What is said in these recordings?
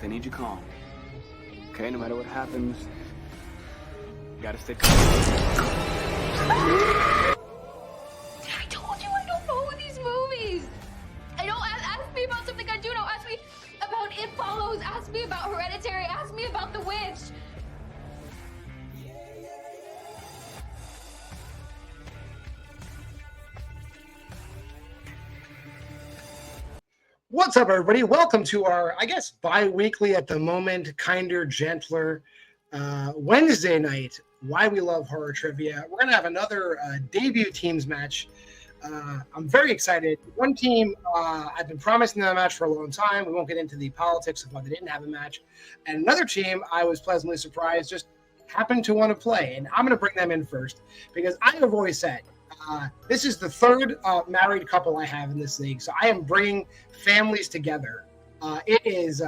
I need you calm. Okay, no matter what happens, you gotta stay calm. I told you I don't follow these movies. I don't ask me about something I do know. Ask me about It Follows. Ask me about Hereditary. Ask me about The Witch. What's up, everybody? Welcome to our, I guess, bi-weekly at the moment, kinder, gentler Wednesday night, Why We Love Horror Trivia. We're going to have another debut teams match. I'm very excited. One team, I've been promising them a match for a long time. We won't get into the politics of why they didn't have a match. And another team, I was pleasantly surprised, just happened to want to play. And I'm going to bring them in first because I have always said, this is the third married couple I have in this league, so I am bringing families together. It is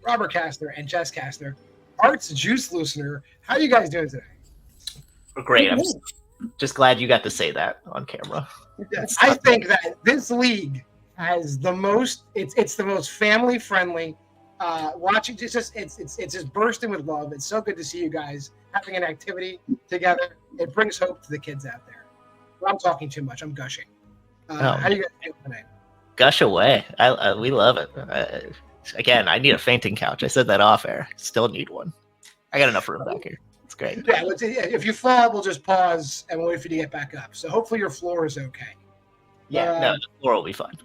Robert Castner and Jess Castner, Art's Juice Loosener. How are you guys doing today? We're great. I'm just glad you got to say that on camera. I think that this league has the most. It's the most family friendly. Watching it's just bursting with love. It's so good to see you guys having an activity together. It brings hope to the kids out there. I'm talking too much. I'm gushing. How do you guys feel tonight? Gush away. We love it. Again, I need a fainting couch. I said that off air. Still need one. I got enough room back here. It's great. Yeah, if you fall, we'll just pause and we'll wait for you to get back up. So hopefully your floor is okay. Yeah, no, the floor will be fine.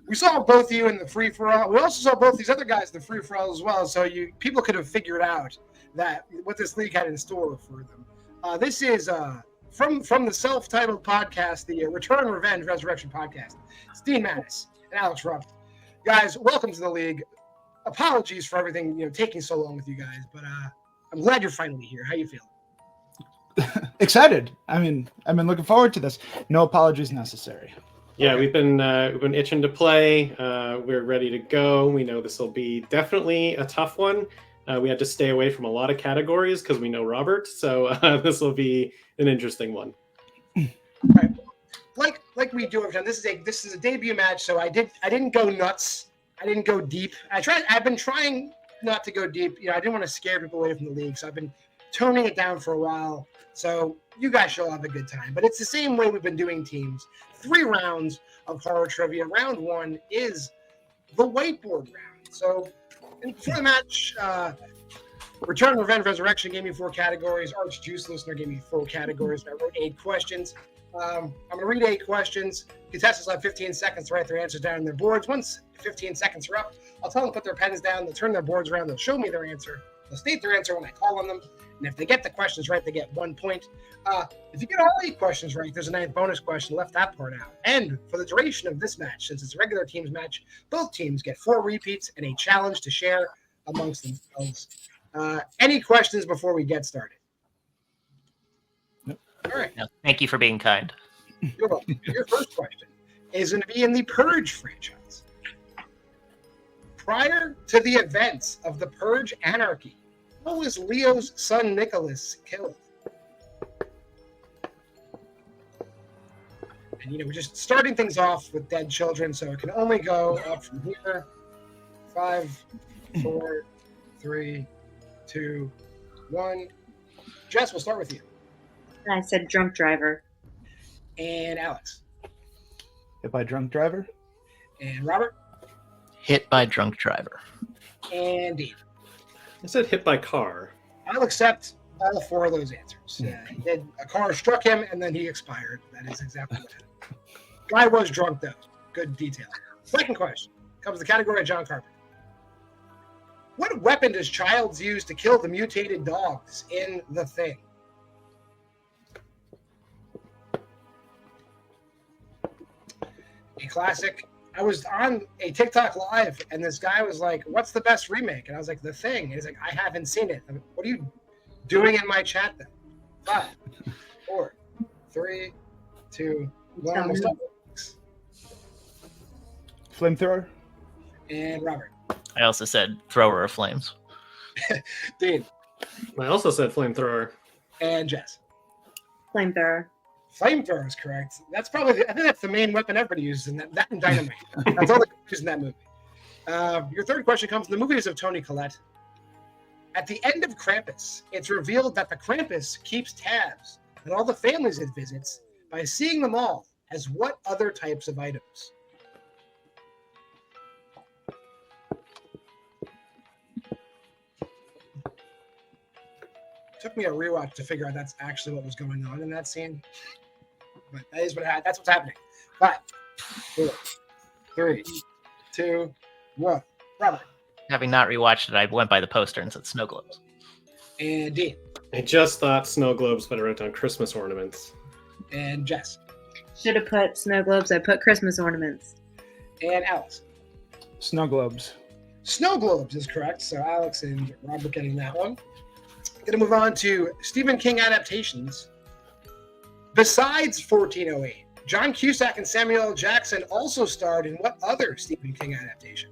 We saw both of you in the free for all. We also saw both these other guys in the free for all as well. So people could have figured out that what this league had in store for them. This is from the self-titled podcast, the Return, Revenge, Resurrection podcast. It's Dean Manness and Alex Rupp. Guys, welcome to the league. Apologies for everything, taking so long with you guys, but I'm glad you're finally here. How you feeling? Excited. I mean, I've been looking forward to this. No apologies necessary. Yeah, we've been itching to play. We're ready to go. We know this will be definitely a tough one. We had to stay away from a lot of categories because we know Robert, so this will be an interesting one. All right. Like we do every time. This is a debut match, so I didn't go nuts. I didn't go deep. I've been trying not to go deep. I didn't want to scare people away from the league, so I've been toning it down for a while. So you guys should all have a good time. But it's the same way we've been doing teams. 3 rounds of horror trivia. Round 1 is the whiteboard round. So for the match, Return, Revenge, Resurrection gave me 4 categories. Arch Juice Listener gave me 4 categories. I wrote 8 questions. I'm going to read 8 questions. Contestants will have 15 seconds to write their answers down on their boards. Once 15 seconds are up, I'll tell them to put their pens down. They'll turn their boards around. They'll show me their answer. They'll state their answer when I call on them. And if they get the questions right, they get 1 point. If you get all 8 questions right, there's a 9th bonus question. Left that part out. And for the duration of this match, since it's a regular teams match, both teams get 4 repeats and a challenge to share amongst themselves. Any questions before we get started? Nope. All right. No, thank you for being kind. You're welcome. Your first question is going to be in the Purge franchise. Prior to the events of the Purge Anarchy, how was Leo's son Nicholas killed? And we're just starting things off with dead children, so it can only go up from here. 5, 4, 3, 2, 1. Jess, we'll start with you. I said drunk driver. And Alex. Hit by drunk driver. And Robert. Hit by drunk driver. And Dean. I said hit by car. I'll accept all 4 of those answers. A car struck him, and then he expired. That is exactly what happened. Guy was drunk, though. Good detail. Second question comes the category of John Carpenter. What weapon does Childs use to kill the mutated dogs in The Thing? A classic. I was on a TikTok live, and this guy was like, "What's the best remake?" And I was like, "The Thing." And he's like, "I haven't seen it." I'm like, what are you doing in my chat then? 5, 4, 3, 2, 1. We'll start with Flamethrower. and Robert. I also said thrower of flames. Dean. I also said flamethrower. And Jess. Flamethrower. Flamethrower is correct. That's probably, I think that's the main weapon everybody uses in that and dynamite. That's all they use in that movie. Your third question comes from the movies of Toni Collette. At the end of Krampus, it's revealed that the Krampus keeps tabs on all the families it visits by seeing them all as what other types of items? Took me a rewatch to figure out that's actually what was going on in that scene. But that is that's what's happening. 5, 4, 3, 2, 1. Robert. Having not rewatched it, I went by the poster and said snow globes. And Dean. I just thought snow globes, but I wrote down Christmas ornaments. And Jess. Should have put snow globes. I put Christmas ornaments. And Alex. Snow globes. Snow globes is correct. So Alex and Robert getting that one. Going to move on to Stephen King adaptations. Besides 1408, John Cusack and Samuel L. Jackson also starred in what other Stephen King adaptation?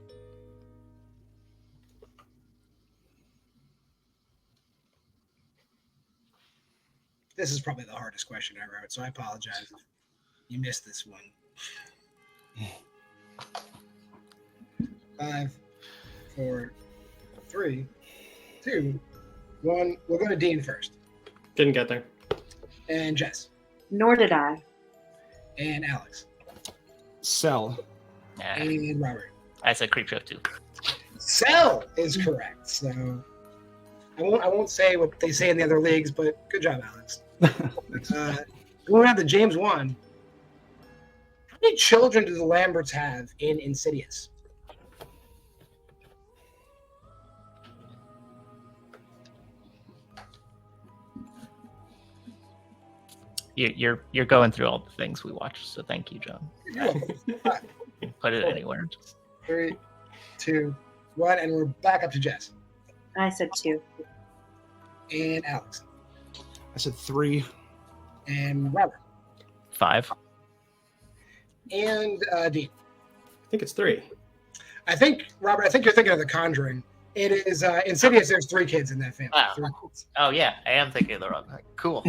This is probably the hardest question I wrote, so I apologize if you missed this one. 5, 4, 3, 2, 1. We'll go to Dean first. Didn't get there. And Jess. Nor did I. And Alex. Cell. Yeah. And Robert. I said Creepshow 2. Cell is correct. So I won't say what they say in the other leagues, but good job, Alex. Going on to James 1. How many children do the Lamberts have in Insidious? You're going through all the things we watched, so thank you, John. You're welcome. Put it anywhere. 3, 2, 1, and we're back up to Jess. I said 2. And Alex. I said 3. And Robert. 5. And Dean. I think it's 3. Robert, I think you're thinking of The Conjuring. It is Insidious. There's 3 kids in that family. Wow. 3 kids. Oh yeah, I am thinking of the wrong. Cool.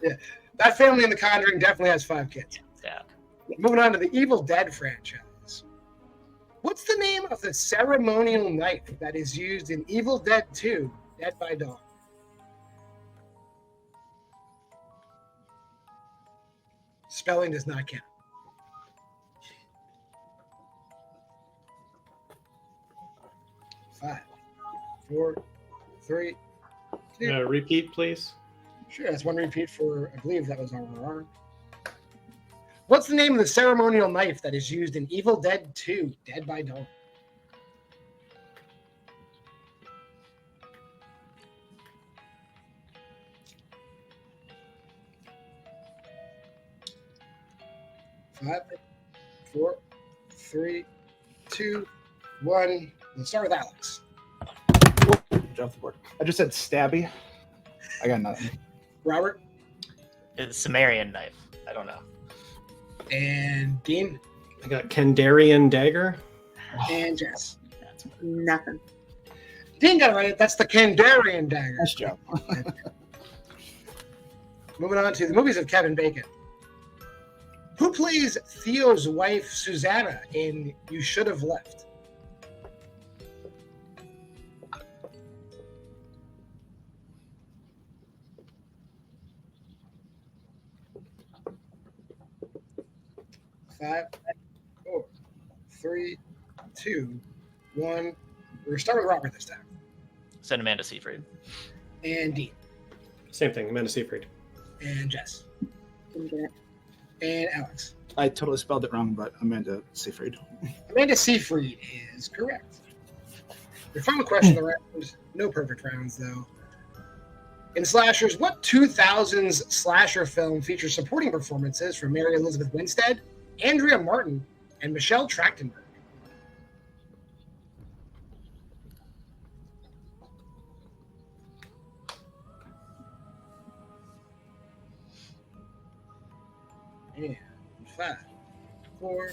Yeah. That family in The Conjuring definitely has 5 kids. Yeah. Moving on to the Evil Dead franchise. What's the name of the ceremonial knife that is used in Evil Dead 2, Dead by Dawn? Spelling does not count. 5, 4, 3, 2. Repeat, please. Sure, that's one repeat for, I believe that was RRR. What's the name of the ceremonial knife that is used in Evil Dead 2, Dead by Dawn? Five, 4, 3, 2, 1. Let's start with Alex. Off the board. I just said stabby. I got nothing. Robert. It's a Sumerian knife. I don't know. And Dean. I got Kandarian dagger. And Jess. Nothing. Dean got it right. That's the Kandarian dagger. Nice job. Moving on to the movies of Kevin Bacon. Who plays Theo's wife, Susanna, in You Should Have Left? Five, 4, 3, 2, 1. We're going to start with Robert this time. Said Amanda Seyfried. And Dean. Same thing, Amanda Seyfried. And Jess. Didn't get it. And Alex. I totally spelled it wrong, but Amanda Seyfried. Amanda Seyfried is correct. Your final question of the round. No perfect rounds, though. In slashers, what 2000s slasher film features supporting performances from Mary Elizabeth Winstead, Andrea Martin, and Michelle Trachtenberg? And 5, 4,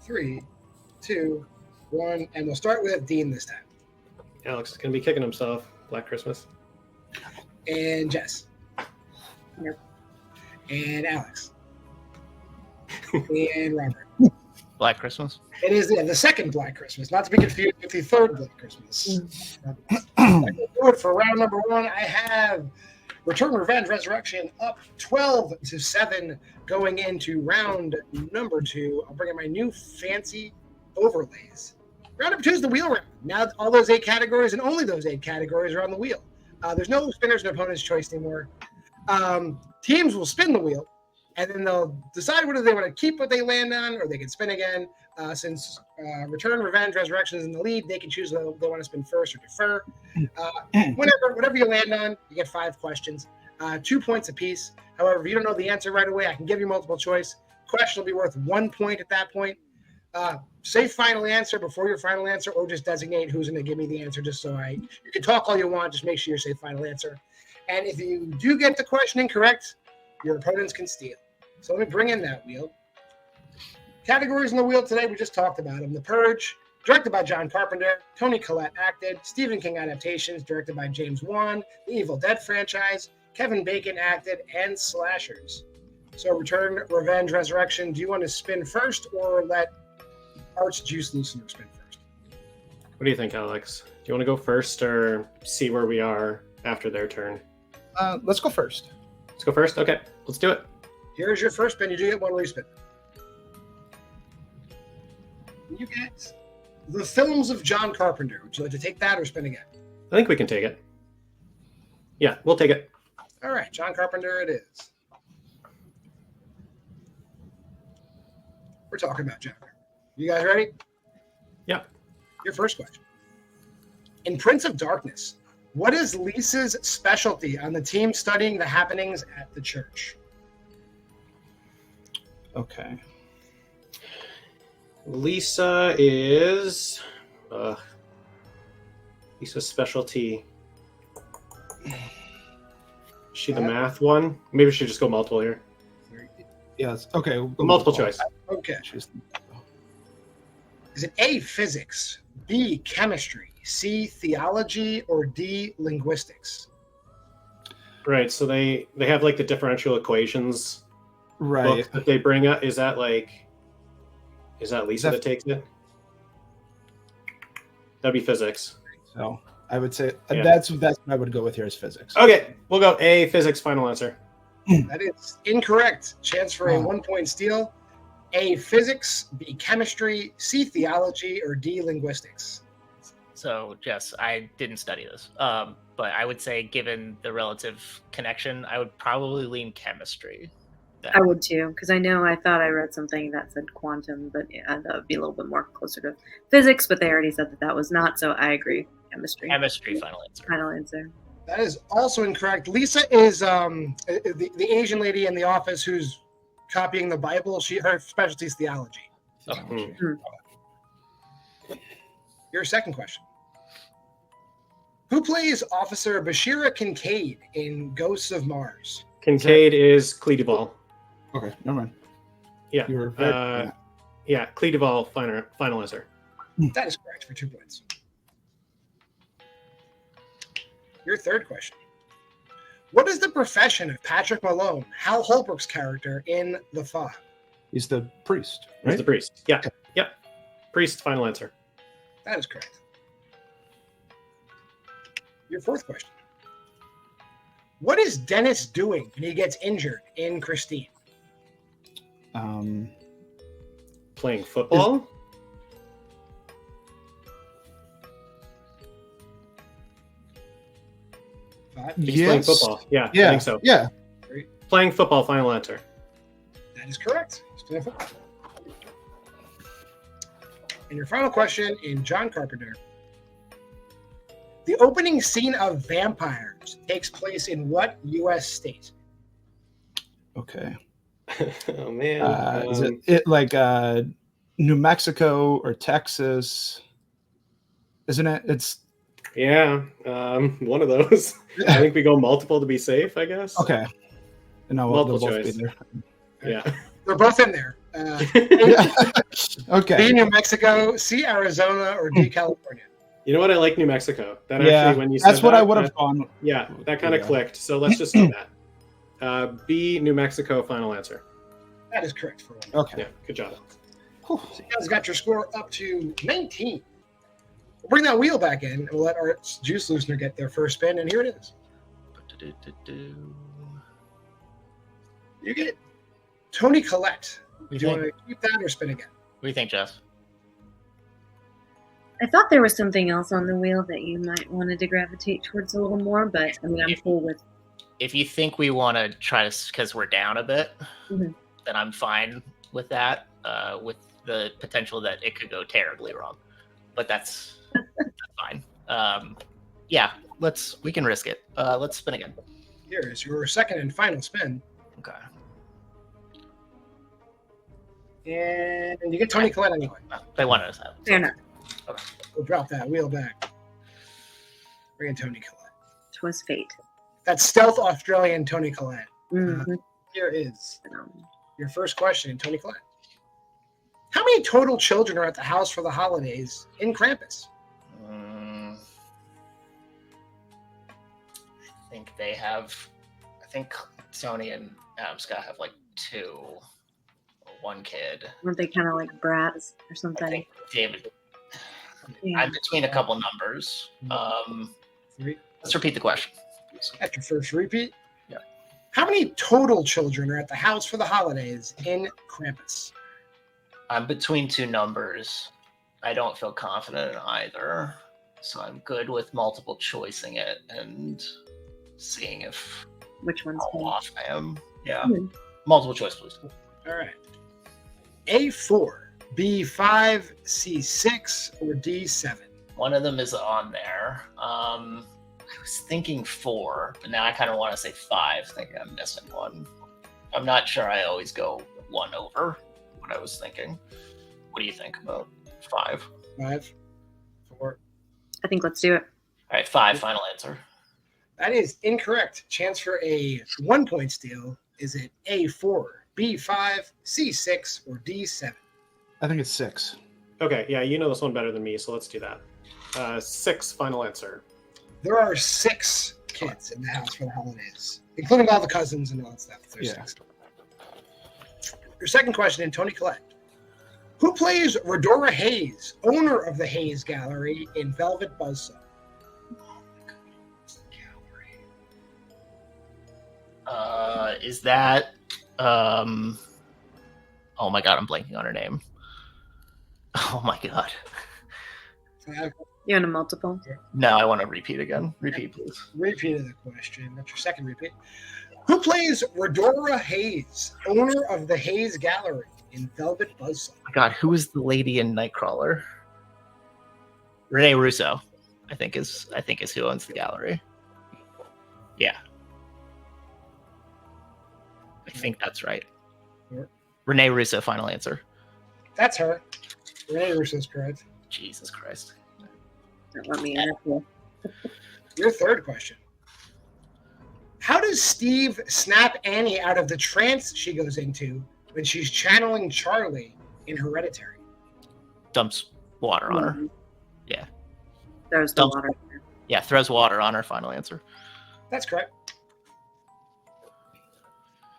3, 2, 1. And we'll start with Dean this time. Alex is going to be kicking himself. Black Christmas. And Jess. Nope. And Alex. And Robert. Black Christmas. It is the second Black Christmas, not to be confused with the third Black Christmas. I'm going to do it for round number 1. I have Return, Revenge, Resurrection up 12-7 going into round number 2. I'll bring in my new fancy overlays. Round number 2 is the wheel round. Now all those 8 categories and only those 8 categories are on the wheel. There's no spinners and opponent's choice anymore. Teams will spin the wheel, and then they'll decide whether they want to keep what they land on or they can spin again. Since Return, Revenge, Resurrection is in the lead, they can choose whether they want to spin first or defer. Whatever you land on, you get 5 questions, 2 points apiece. However, if you don't know the answer right away, I can give you multiple choice. Question will be worth 1 point at that point. Say final answer before your final answer, or just designate who's going to give me the answer. Just so you can talk all you want, just make sure you say final answer. And if you do get the question incorrect, your opponents can steal. So let me bring in that wheel. Categories in the wheel today, we just talked about them. The Purge, directed by John Carpenter. Toni Collette acted. Stephen King adaptations, directed by James Wan. The Evil Dead franchise, Kevin Bacon acted, and slashers. So Return, Revenge, Resurrection, do you want to spin first or let Art's Juice Loosener spin first? What do you think, Alex? Do you want to go first or see where we are after their turn? Let's go first. Let's go first? Okay, let's do it. Here's your first spin. You do get 1 respin. You get the films of John Carpenter. Would you like to take that or spin again? I think we can take it. Yeah, we'll take it. All right, John Carpenter it is. We're talking about John Carpenter. You guys ready? Yeah. Your first question. In Prince of Darkness, what is Lisa's specialty on the team studying the happenings at the church? Okay. Lisa is Lisa's specialty. Is she the math one? Maybe we should just go multiple here. Yes. Okay. We'll go Multiple choice. Okay. Is it A, physics, B, chemistry, C, theology, or D, linguistics? Right. So they have like the differential equations Right. book that they bring up. Is that Lisa that takes it? That'd be physics. So I would say Yeah. that's what I would go with here is physics. Okay, we'll go A, physics, final answer. That is incorrect. Chance for a 1 point steal. A, physics, B, chemistry, C, theology, or D, linguistics. So, Jess, I didn't study this, but I would say, given the relative connection, I would probably lean chemistry. I would too, because I thought I read something that said quantum, but that would be a little bit more closer to physics, but they already said that was not, so I agree. Chemistry. Chemistry, final answer. Final answer. That is also incorrect. Lisa is the Asian lady in the office who's copying the Bible. Her specialty is theology. Your second question. Who plays Officer Bashira Kincaid in Ghosts of Mars? Kincaid is Clee Duvall. Okay, never mind. Yeah. You were very, Yeah, Clee Duvall, final answer. That is correct for 2 points. Your third question. What is the profession of Patrick Malone, Hal Holbrook's character in The Fog? He's the priest, He's right? the priest. Yeah. Yep. Priest, final answer. That is correct. Your fourth question. What is Dennis doing when he gets injured in Christine? Playing football? He's playing football. Yeah, I think so. Yeah. Playing football, final answer. That is correct. He's playing football. And your final question in John Carpenter. The opening scene of Vampires takes place in what U.S. state? Okay. Oh man. Is it like New Mexico or Texas? Isn't it? It's Yeah, one of those. I think we go multiple to be safe, I guess. okay. No, Multiple they'll both choice. be there. Yeah. They're both in there. Okay. B, New Mexico, C, Arizona, or D, California. You know what? I like New Mexico. That Yeah, actually, when you said that's what that, I would have gone. Yeah, that kind of Yeah. clicked. So let's just do that. B, New Mexico, final answer. That is correct for one. Okay. Yeah, good job. So you guys got your score up to 19. We'll bring that wheel back in, and we'll let our juice loosener get their first spin, and here it is. You get Tony Collette. Do you want to keep that or spin again? What do you think, Jess? I thought there was something else on the wheel that you might wanted to gravitate towards a little more, but I mean, I'm cool with. If you think we want to try to, because we're down a bit, Mhm. then I'm fine with that. With the potential that it could go terribly wrong, but that's fine. Yeah, we can risk it. Let's spin again. Here is your second and final spin. Okay. And you get Tony Collette anyway. They wanted us out. Fair enough. We'll drop that wheel back. Bring in Tony Collette. Twas fate. That's stealth Australian Tony Collette. Mhm. Here is your first question, Tony Collette. How many total children are at the house for the holidays in Krampus? I think they have. I think Tony and Scott have like 2 or 1 kid. Weren't they kind of like brats or I something? think David. Yeah. I'm between a couple numbers. 3. Let's repeat the question. That's your first repeat. Yeah. How many total children are at the house for the holidays in Krampus? I'm between 2 numbers. I don't feel confident in either, so I'm good with multiple choicing it and seeing if Which one's how off I am. Yeah, Mhm. multiple choice, please. All right. A4, B5, C6, or D7? One of them is on there. I was thinking 4, but now I kind of want to say 5. Thinking I'm missing one. I'm not sure. I always go 1 over what I was thinking. What do you think about 5? 5, 4. I think let's do it. All right, 5. Final answer. That is incorrect. Chance for a 1-point steal. Is it A4, B5, C6, or D7? I think it's 6. Okay, yeah, you know this one better than me, so let's do that. 6, final answer. There are 6 kids in the house for the holidays, including all the cousins and all that stuff. There's Yeah. 6. Your second question in Tony Collette. Who plays Redora Hayes, owner of the Hayes Gallery in Velvet Buzzsaw? Is that oh my god, I'm blanking on her name. Oh my god. You want a multiple? No, I want to repeat again. Repeat, please. Repeat of the question. That's your second repeat. Who plays Redora Hayes, owner of the Hayes Gallery in Velvet Buzzsaw? Oh my god, who is the lady in Nightcrawler? Renee Russo, I think is who owns the gallery. Yeah. I think that's right. Sure. Renee Russo, final answer. That's her. Renee Russo's correct. Jesus Christ. Don't let me interfere. Your third question. How does Steve snap Annie out of the trance she goes into when she's channeling Charlie in Hereditary? Dumps water on her. Mhm. Yeah. There's the Dump. water. Yeah, throws water on her, final answer. That's correct.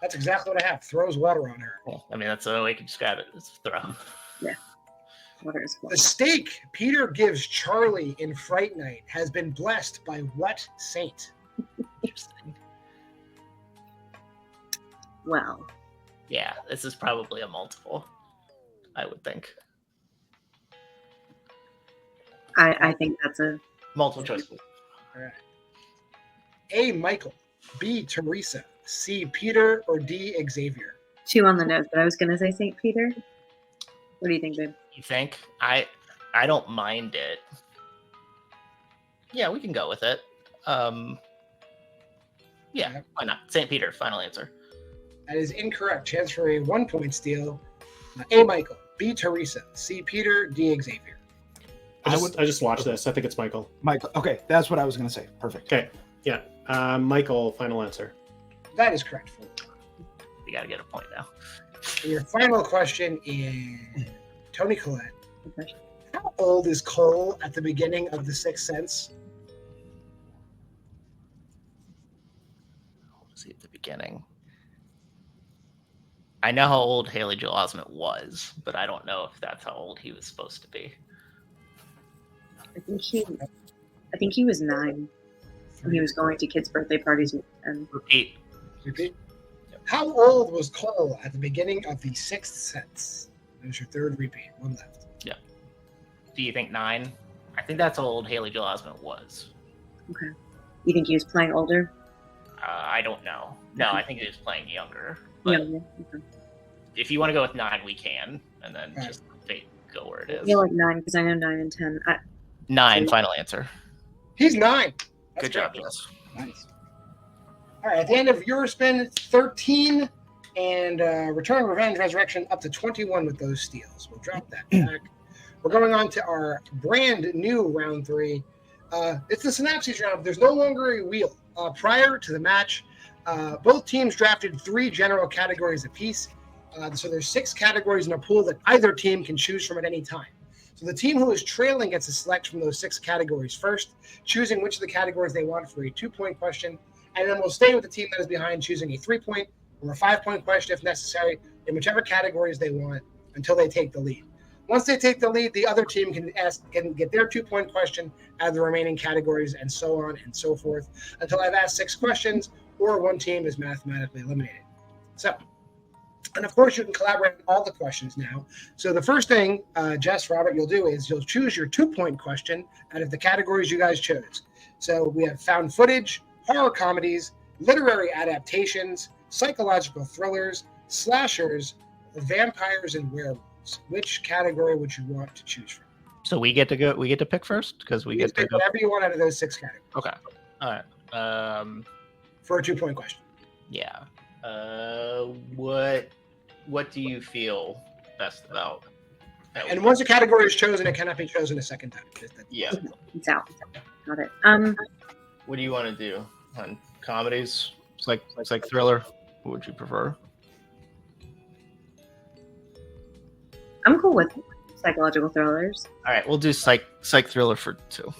That's exactly what I have. Throws water on her. Yeah, I mean, that's the only way you can describe it. It's throw. Water is The steak Peter gives Charlie in Fright Night has been blessed by what saint? Interesting. well. Yeah, this is probably a multiple, I would think. I think that's a Multiple choice. All right. A. Michael, B. Teresa, C. Peter, or D. Xavier? 2 on the nose, but I was going to say St. Peter. What do you think, babe? You think? I don't mind it. Yeah, we can go with it. Yeah, why not? St. Peter, final answer. That is incorrect. Chance for a 1-point steal. A. Michael, B. Teresa, C. Peter, D. Xavier. I just watched this. I think it's Michael. Michael. Okay, that's what I was going to say. Perfect. Okay, yeah. Michael, final answer. That is correct. We got to get a point now. And your final question is Tony Collette. Good question. How old is Cole at the beginning of The Sixth Sense? Let's see at the beginning. I know how old Haley Joel Osment was, but I don't know if that's how old he was supposed to be. I think he was 9 when he was going to kids' birthday parties and Repeat. Repeat. How old was Cole at the beginning of The Sixth Sense? That was your third repeat. One left. Yeah. Do you think 9? I think that's how old Haley Joel Osment was. okay. You think he was playing older? I don't know. No, I think he was playing younger. But Yeah. Okay. if you want to go with 9, we can, and then Right. just go where it I is. feel like 9 because I know 9 and 10. 9, final answer. He's 9. That's Good job, correct. Jess. Nice. All right, at the end of your spin, it's 13, and Return, Revenge, Resurrection up to 21 with those steals. We'll drop that back. We're going on to our brand new round 3. It's the synopsis round. There's no longer a wheel. Prior to the match, both teams drafted 3 general categories apiece. So there's 6 categories in a pool that either team can choose from at any time. So the team who is trailing gets to select from those 6 categories first, choosing which of the categories they want for a 2-point question. And then we'll stay with the team that is behind, choosing a 3-point or a 5-point question if necessary, in whichever categories they want until they take the lead. Once they take the lead, the other team can get their 2-point question out of the remaining categories, and so on and so forth, until I've asked 6 questions or one team is mathematically eliminated. So, and of course, you can collaborate on all the questions now. So the first thing, Jess, Robert, you'll do is you'll choose your 2-point question out of the categories you guys chose. So we have found footage, horror comedies, literary adaptations, psychological thrillers, slashers, vampires, and werewolves. Which category would you want to choose from? So we get to go. We get to pick first because we You get can to pick go. whatever you want out of those 6 categories. Okay. All right. For a 2-point question. Yeah. What do you feel best about? And once a category is chosen, it cannot be chosen a second time. Yeah. It's out. Got it. What do you want to do on comedies? It's like thriller. What would you prefer? I'm cool with psychological thrillers. All right, we'll do psych thriller for 2.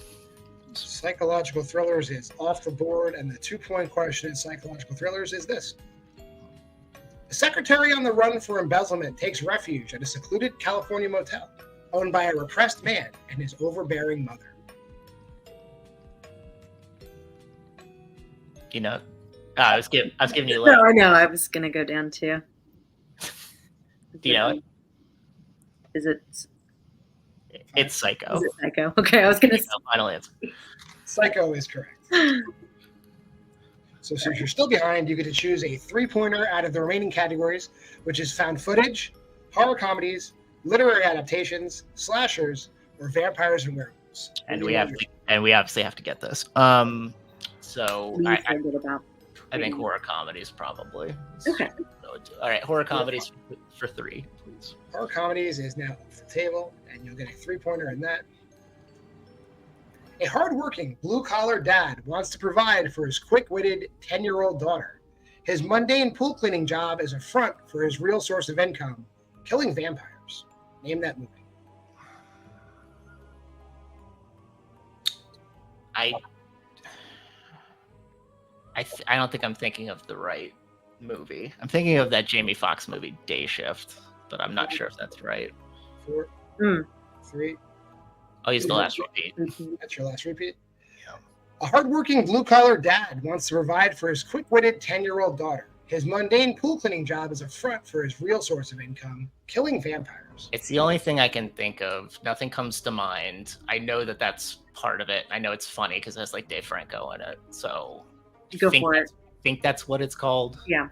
Psychological thrillers is off the board, and the 2-point question in psychological thrillers is this. A secretary on the run for embezzlement takes refuge at a secluded California motel owned by a repressed man and his overbearing mother. You know, I was giving you a No, little. I know. I was gonna go down too. Do you know it? Is it? It's Psycho. Is it Psycho? Okay, I was gonna. Final answer. Psycho is correct. So since you're still behind, you get to choose a 3-pointer out of the remaining categories, which is found footage, horror comedies, literary adaptations, slashers, or vampires and werewolves. And we obviously have to get this. So What do you I feel good about? I think horror comedies probably. Okay. All right, horror comedies for 3, please. Horror comedies is now off the table, and you'll get a 3-pointer in that. A hardworking, blue-collar dad wants to provide for his quick-witted 10-year-old daughter. His mundane pool cleaning job is a front for his real source of income, killing vampires. Name that movie. I don't think I'm thinking of the right movie. I'm thinking of that Jamie Foxx movie, Day Shift, but I'm not sure if that's right. 4, Mm. 3. I'll use the last repeat. That's your last repeat. Yeah. A hardworking blue-collar dad wants to provide for his quick-witted 10-year-old daughter. His mundane pool cleaning job is a front for his real source of income, killing vampires. It's the only thing I can think of. Nothing comes to mind. I know that that's part of it. I know it's funny because it has like Dave Franco in it. So Go for it. think that's what it's called. Yeah.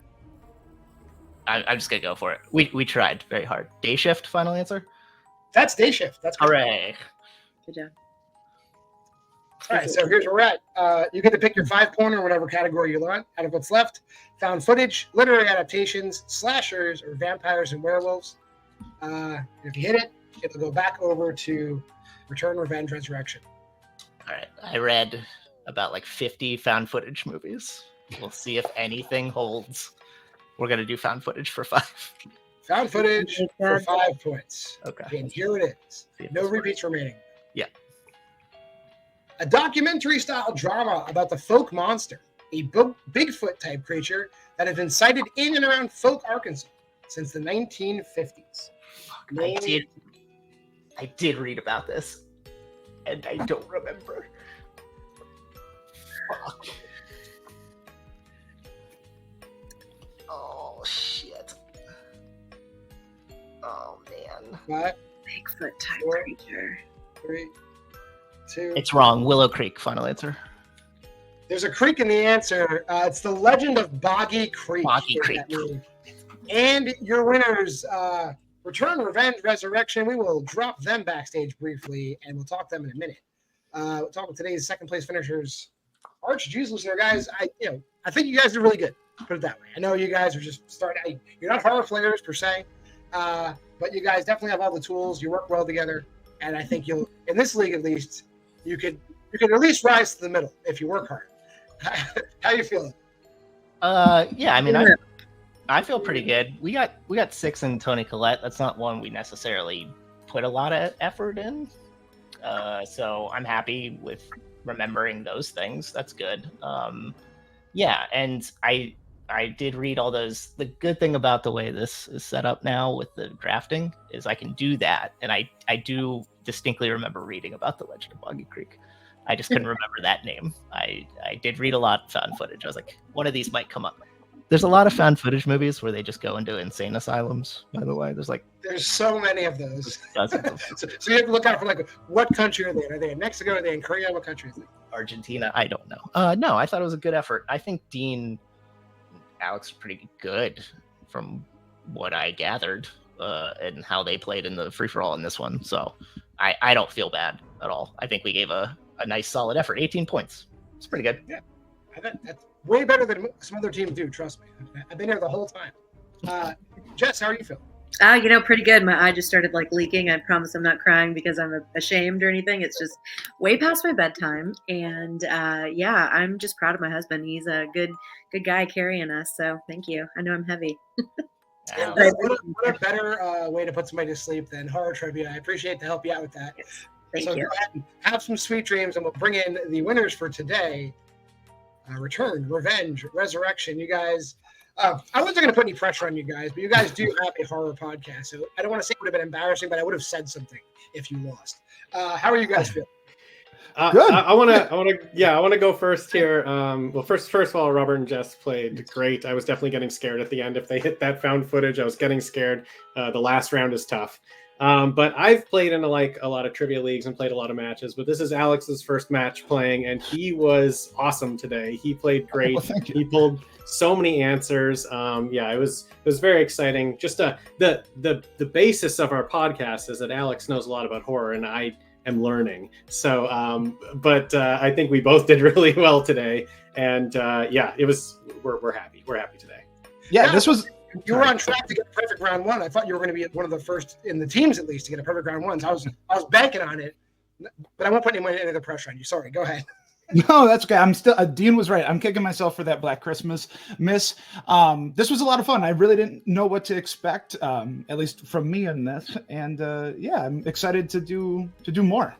I'm just gonna go for it. We tried very hard. Day Shift. Final answer. That's Day Shift. That's correct. Hooray! Good job. All right, so here's where we're at. You get to pick your 5-pointer in whatever category you want out of what's left. Found footage, literary adaptations, slashers, or vampires and werewolves. If you hit it, it'll go back over to Return, Revenge, Resurrection. All right. I read about like 50 found footage movies. We'll see if anything holds. We're gonna do found footage for 5. Found footage for 5 points. Okay. And here it is. See if No this works. repeats remaining. Yeah. A documentary-style drama about the folk monster, a Bigfoot-type creature that has been sighted in and around Folk, Arkansas. since the 1950s. I did read about this, and I don't remember. Fuck. Oh shit. Oh man. 5, Bigfoot type 4, creature. 3, 2. It's wrong. Willow Creek. Final answer. There's a creek in the answer. It's the Legend of Boggy Creek. Boggy Creek. And your winners, Return, Revenge, Resurrection. We will drop them backstage briefly, and we'll talk to them in a minute. We'll talk with today's second place finishers. Arch Juice listener, guys. I think you guys are really good. Put it that way. I know you guys are just starting. You're not horror players per se, but you guys definitely have all the tools. You work well together, and I think you'll, in this league at least, you could at least rise to the middle if you work hard. How you feeling? Yeah, I mean, I feel pretty good. We got 6 in Tony Collette. That's not one we necessarily put a lot of effort in. So I'm happy with remembering those things. That's good. Yeah, and I did read all those. The good thing about the way this is set up now with the drafting is I can do that, and I do distinctly remember reading about the Legend of Boggy Creek. I just couldn't remember that name. I did read a lot of found footage. I was like, one of these might come up. There's a lot of found footage movies where they just go into insane asylums, by the way. There's so many of those. Dozens of so you have to look out for what country are they in? Are they in Mexico? Are they in Korea? What country is it? Argentina. I don't know. No, I thought it was a good effort. I think Dean, Alex are pretty good from what I gathered and how they played in the free-for-all in this one. So I don't feel bad at all. I think we gave a nice solid effort. 18 points. It's pretty good. Yeah. That's way better than some other teams do. Trust me. I've been here the whole time. Jess, how are you feeling? Pretty good. My eye just started leaking. I promise I'm not crying because I'm ashamed or anything. It's just way past my bedtime. And I'm just proud of my husband. He's a good guy carrying us. So thank you. I know I'm heavy. Yeah, what a better way to put somebody to sleep than horror trivia. I appreciate the help you out with that. Yes. Thank you. Go ahead and have some sweet dreams, and we'll bring in the winners for today. Return, Revenge, Resurrection. You guys, I wasn't going to put any pressure on you guys, but you guys do have a horror podcast. So I don't want to say it would have been embarrassing, but I would have said something if you lost. How are you guys feeling? Good. I want to go first here. Well, first of all, Robert and Jess played great. I was definitely getting scared at the end. If they hit that found footage, I was getting scared. The last round is tough. But I've played in a lot of trivia leagues and played a lot of matches, but this is Alex's first match playing, and he was awesome today. He played great. Well, thank you. He pulled so many answers. It was very exciting. Just the basis of our podcast is that Alex knows a lot about horror, and I am learning. So, I think we both did really well today, and we're happy. We're happy today. Yeah, this was. You were on track to get a perfect round one. I thought you were going to be one of the first in the teams, at least, to get a perfect round one. So I was banking on it, but I won't put any other pressure on you. Sorry, go ahead. No, that's okay. I'm still. Dean was right. I'm kicking myself for that Black Christmas miss. This was a lot of fun. I really didn't know what to expect, at least from me in this, and I'm excited to do more.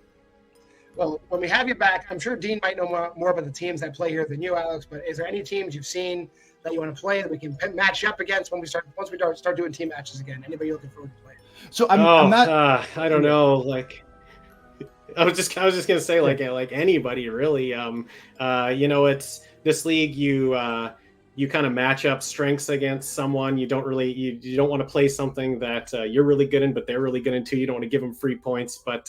Well, when we have you back, I'm sure Dean might know more about the teams that play here than you, Alex. But is there any teams you've seen that you want to play that we can match up against once we start doing team matches again? Anybody looking forward to playing? So I'm not. I don't know. I was just gonna say like anybody really. It's this league. You kind of match up strengths against someone. You don't want to play something that you're really good in, but they're really good in too. You don't want to give them free points, but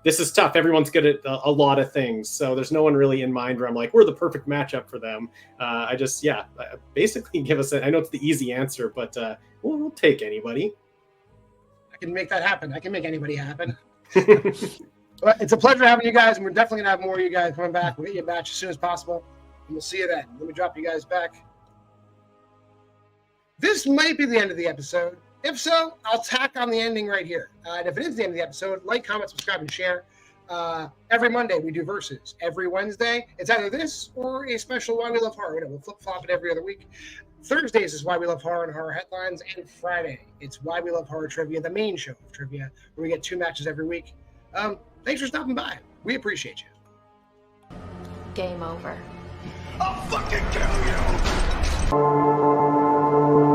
this is tough. Everyone's good at a lot of things, so there's no one really in mind where I'm like, we're the perfect matchup for them. Basically give us. I know it's the easy answer, but we'll take anybody. I can make that happen. I can make anybody happen. But it's a pleasure having you guys, and we're definitely gonna have more of you guys coming back. We'll get you a match as soon as possible, and we'll see you then. Let me drop you guys back. This might be the end of the episode. If so, I'll tack on the ending right here. And if it is the end of the episode, like, comment, subscribe, and share. Every Monday, we do Versus. Every Wednesday, it's either this or a special Why We Love Horror. We'll flip-flop it every other week. Thursdays is Why We Love Horror and Horror Headlines. And Friday, it's Why We Love Horror Trivia, the main show of trivia, where we get 2 matches every week. Thanks for stopping by. We appreciate you. Game over. I'll fucking kill you!